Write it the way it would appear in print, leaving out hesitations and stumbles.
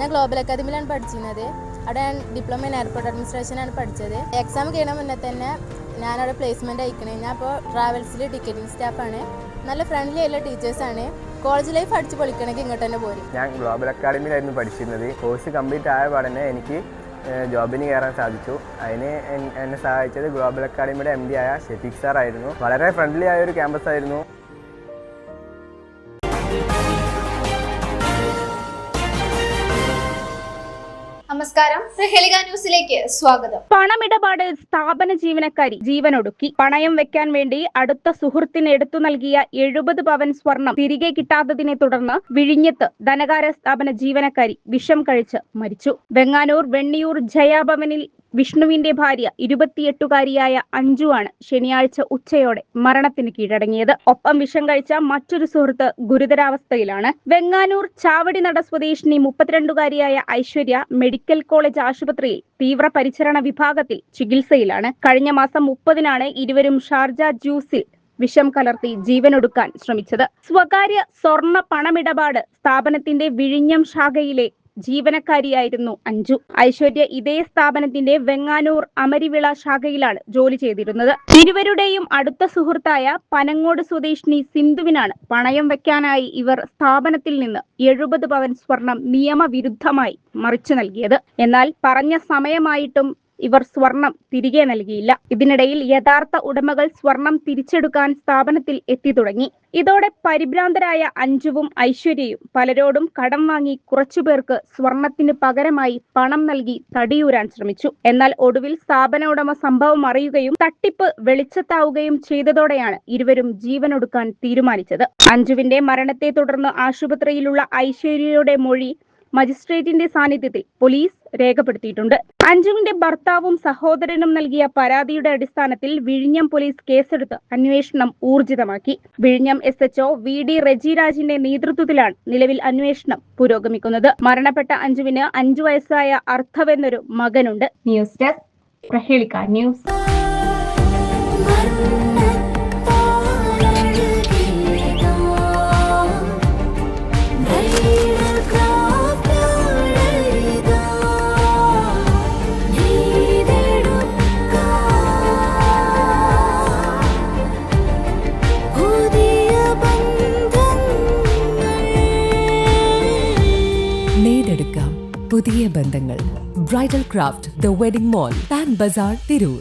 ഞാൻ ഗ്ലോബൽ അക്കാദമിയിലാണ് പഠിച്ചിരുന്നത്. അവിടെ ഞാൻ ഡിപ്ലോമ ഇൻ എയർപോർട്ട് അഡ്മിനിസ്ട്രേഷനാണ് പഠിച്ചത്. എക്സാം കഴിയണ മുന്നേ തന്നെ ഞാനവിടെ പ്ലേസ്മെൻറ്റ് അയക്കണേ. ഞാൻ ഇപ്പോൾ ട്രാവൽസിൽ ടിക്കറ്റിംഗ് സ്റ്റാഫാണ്. നല്ല ഫ്രണ്ട്ലി ആയിട്ടുള്ള ടീച്ചേഴ്സാണ്. കോളേജ് ലൈഫ് അടിച്ച് പൊളിക്കണമെങ്കിൽ ഇങ്ങോട്ട് തന്നെ പോരും. ഞാൻ ഗ്ലോബൽ അക്കാദമിയിലായിരുന്നു പഠിച്ചിരുന്നത്. കോഴ്സ് കംപ്ലീറ്റ് ആയ പാടന്നെ എനിക്ക് ജോബിന് കയറാൻ സാധിച്ചു. അതിന് എന്നെ സഹായിച്ചത് ഗ്ലോബൽ അക്കാദമിയുടെ MD ആയ ഷെഫീഖ് സാർ ആയിരുന്നു. വളരെ ഫ്രണ്ട്ലി ആയ ഒരു ക്യാമ്പസ് ആയിരുന്നു. നമസ്കാരം, പ്രഹേളിക ന്യൂസിലേക്ക് സ്വാഗതം. പണമിടപാടിൽ സ്ഥാപന ജീവനക്കാരി ജീവനൊടുക്കി. പണയം വെക്കാൻ വേണ്ടി അടുത്ത സുഹൃത്തിന് എടുത്തു നൽകിയ 70 പവൻ സ്വർണം തിരികെ കിട്ടാത്തതിനെ തുടർന്ന് വിഴിഞ്ഞത്ത് ധനകാര്യ സ്ഥാപന ജീവനക്കാരി വിഷം കഴിച്ച് മരിച്ചു. വെങ്ങാനൂർ വെണ്ണിയൂർ ജയാഭവനിൽ വിഷ്ണുവിന്റെ ഭാര്യ 28-കാരിയായ അഞ്ജു ആണ് ശനിയാഴ്ച ഉച്ചയോടെ മരണത്തിന് കീഴടങ്ങിയത്. ഒപ്പം വിഷം കഴിച്ച മറ്റൊരു സുഹൃത്ത് ഗുരുതരാവസ്ഥയിലാണ്. വെങ്ങാനൂർ ചാവടിനട സ്വദേശിനി 32-കാരിയായ ഐശ്വര്യ മെഡിക്കൽ കോളേജ് ആശുപത്രിയിൽ തീവ്രപരിചരണ വിഭാഗത്തിൽ ചികിത്സയിലാണ്. കഴിഞ്ഞ മാസം 30-നാണ് ഇരുവരും ഷാർജ ജ്യൂസിൽ വിഷം കലർത്തി ജീവനൊടുക്കാൻ ശ്രമിച്ചത്. സ്വകാര്യ സ്വർണ്ണ പണമിടപാട് സ്ഥാപനത്തിന്റെ വിഴിഞ്ഞം ശാഖയിലെ ജീവനക്കാരിയായിരുന്നു അഞ്ജു. ഐശ്വര്യ ഇതേ സ്ഥാപനത്തിന്റെ വെങ്ങാനൂർ അമരിവിള ശാഖയിലാണ് ജോലി ചെയ്തിരുന്നത്. ഇരുവരുടെയും അടുത്ത സുഹൃത്തായ പനങ്ങോട് സ്വദേശിനി സിന്ധുവിനാണ് പണയം വെക്കാനായി ഇവർ സ്ഥാപനത്തിൽ നിന്ന് 70 പവൻ സ്വർണം നിയമവിരുദ്ധമായി മറിച്ചു നൽകിയത്. എന്നാൽ പറഞ്ഞ സമയമായിട്ടും ഇവർ സ്വർണം തിരികെ നൽകിയില്ല. ഇതിനിടയിൽ യഥാർത്ഥ ഉടമകൾ സ്വർണം തിരിച്ചെടുക്കാൻ സ്ഥാപനത്തിൽ എത്തി തുടങ്ങി. ഇതോടെ പരിഭ്രാന്തരായ അഞ്ജുവും ഐശ്വര്യയും പലരോടും കടം വാങ്ങി കുറച്ചുപേർക്ക് സ്വർണത്തിന് പകരമായി പണം നൽകി തടിയൂരാൻ ശ്രമിച്ചു. എന്നാൽ ഒടുവിൽ സ്ഥാപന ഉടമ സംഭവം അറിയുകയും തട്ടിപ്പ് വെളിച്ചത്താവുകയും ചെയ്തതോടെയാണ് ഇരുവരും ജീവനൊടുക്കാൻ തീരുമാനിച്ചത്. അഞ്ജുവിന്റെ മരണത്തെ തുടർന്ന് ആശുപത്രിയിലുള്ള ഐശ്വര്യയുടെ മൊഴി മജിസ്ട്രേറ്റിന്റെ സാന്നിധ്യത്തിൽ പോലീസ് രേഖപ്പെടുത്തിയിട്ടുണ്ട്. അഞ്ജുവിന്റെ ഭർത്താവും സഹോദരനും നൽകിയ പരാതിയുടെ അടിസ്ഥാനത്തിൽ വിഴിഞ്ഞം പോലീസ് കേസെടുത്ത് അന്വേഷണം ഊർജിതമാക്കി. വിഴിഞ്ഞം SHO VD റെജിരാജിന്റെ നേതൃത്വത്തിലാണ് നിലവിൽ അന്വേഷണം പുരോഗമിക്കുന്നത്. മരണപ്പെട്ട അഞ്ജുവിന് 5 വയസ്സായ അർത്ഥവെന്നൊരു മകനുണ്ട്. ന്യൂസ് ഡെസ്ക് പ്രഹേളിക ന്യൂസ്. നേടെടുക്കാം പുതിയ ബന്ധങ്ങൾ. Bridal craft the wedding mall, Pan Bazar, Tirur.